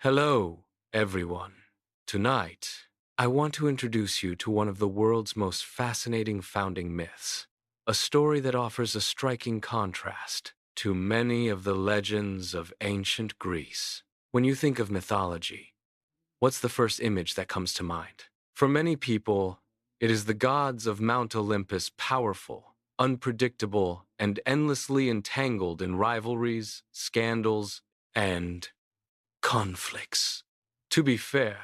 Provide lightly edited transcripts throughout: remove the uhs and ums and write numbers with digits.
Hello, everyone. Tonight, I want to introduce you to one of the world's most fascinating founding myths, a story that offers a striking contrast to many of the legends of ancient Greece. When you think of mythology, what's the first image that comes to mind? For many people, it is the gods of Mount Olympus, powerful, unpredictable, and endlessly entangled in rivalries, scandals, and conflicts. To be fair,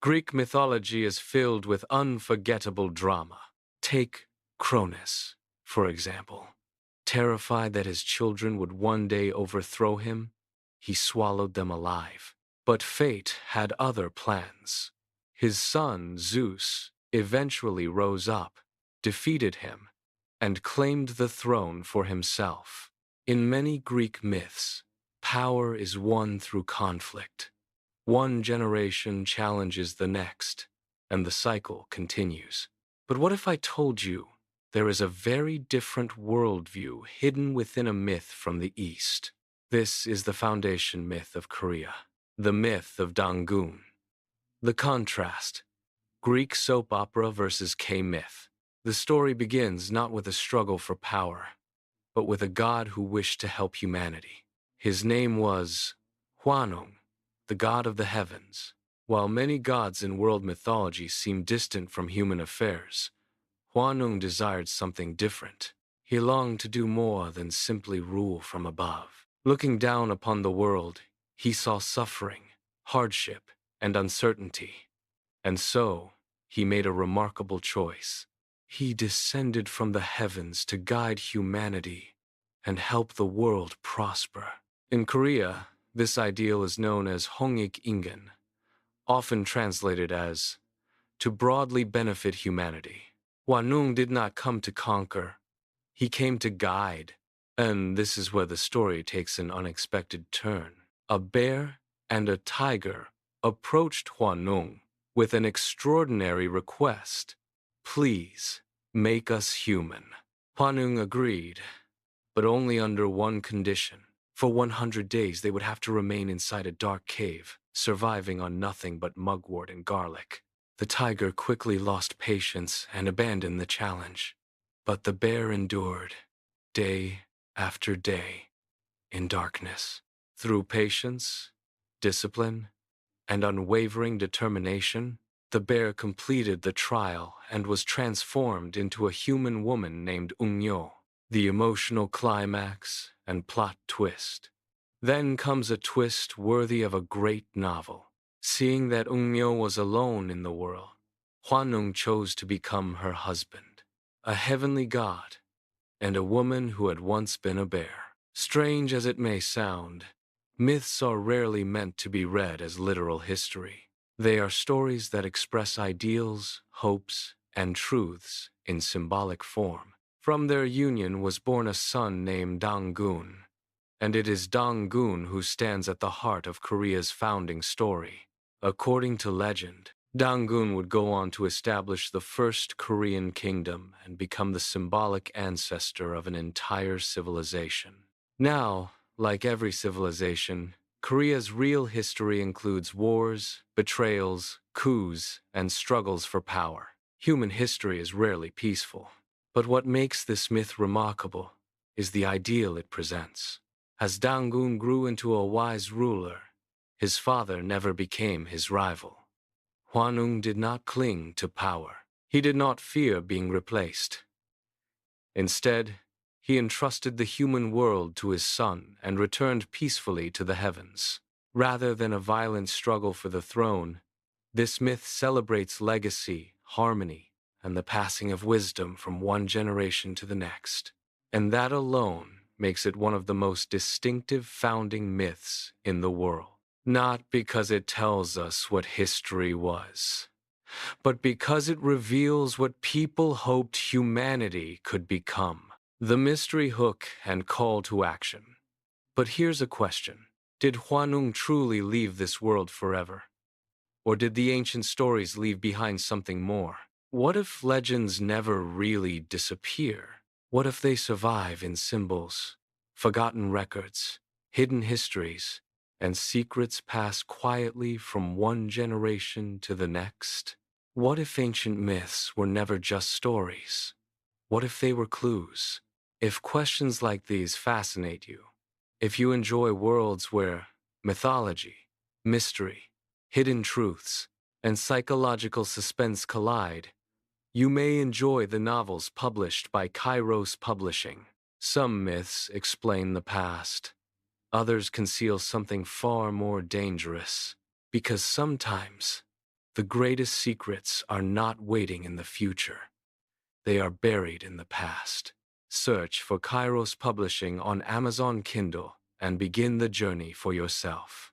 Greek mythology is filled with unforgettable drama. Take Cronus, for example. Terrified that his children would one day overthrow him, he swallowed them alive. But fate had other plans. His son, Zeus, eventually rose up, defeated him, and claimed the throne for himself. In many Greek myths, power is won through conflict. One generation challenges the next, and the cycle continues. But what if I told you there is a very different worldview hidden within a myth from the East? This is the foundation myth of Korea, the myth of Dangun. The contrast: Greek soap opera versus K-myth. The story begins not with a struggle for power, but with a god who wished to help humanity. His name was Hwanung, the god of the heavens. While many gods in world mythology seem distant from human affairs, Hwanung desired something different. He longed to do more than simply rule from above. Looking down upon the world, he saw suffering, hardship, and uncertainty. And so, he made a remarkable choice. He descended from the heavens to guide humanity and help the world prosper. In Korea, this ideal is known as Hongik Ingen, often translated as to broadly benefit humanity. Hwanung did not come to conquer, he came to guide. And this is where the story takes an unexpected turn. A bear and a tiger approached Hwanung with an extraordinary request. Please, make us human. Hwanung agreed, but only under one condition. For 100 days they would have to remain inside a dark cave, surviving on nothing but mugwort and garlic. The tiger quickly lost patience and abandoned the challenge. But the bear endured, day after day, in darkness. Through patience, discipline, and unwavering determination, the bear completed the trial and was transformed into a human woman named Ungyo. The emotional climax and plot twist. Then comes a twist worthy of a great novel. Seeing that Ungyo was alone in the world, Hwanung chose to become her husband, a heavenly god, and a woman who had once been a bear. Strange as it may sound, myths are rarely meant to be read as literal history. They are stories that express ideals, hopes, and truths in symbolic form. From their union was born a son named Dangun, and it is Dangun who stands at the heart of Korea's founding story. According to legend, Dangun would go on to establish the first Korean kingdom and become the symbolic ancestor of an entire civilization. Now, like every civilization, Korea's real history includes wars, betrayals, coups, and struggles for power. Human history is rarely peaceful. But what makes this myth remarkable is the ideal it presents. As Dangun grew into a wise ruler, his father never became his rival. Hwanung did not cling to power. He did not fear being replaced. Instead, he entrusted the human world to his son and returned peacefully to the heavens. Rather than a violent struggle for the throne, this myth celebrates legacy, harmony, and the passing of wisdom from one generation to the next. And that alone makes it one of the most distinctive founding myths in the world. Not because it tells us what history was, but because it reveals what people hoped humanity could become. The mystery hook and call to action. But here's a question. Did Hwanung truly leave this world forever? Or did the ancient stories leave behind something more? What if legends never really disappear? What if they survive in symbols, forgotten records, hidden histories, and secrets pass quietly from one generation to the next? What if ancient myths were never just stories? What if they were clues? If questions like these fascinate you, if you enjoy worlds where mythology, mystery, hidden truths, and psychological suspense collide, you may enjoy the novels published by KAIROS Publishing. Some myths explain the past. Others conceal something far more dangerous. Because sometimes, the greatest secrets are not waiting in the future. They are buried in the past. Search for KAIROS Publishing on Amazon Kindle and begin the journey for yourself.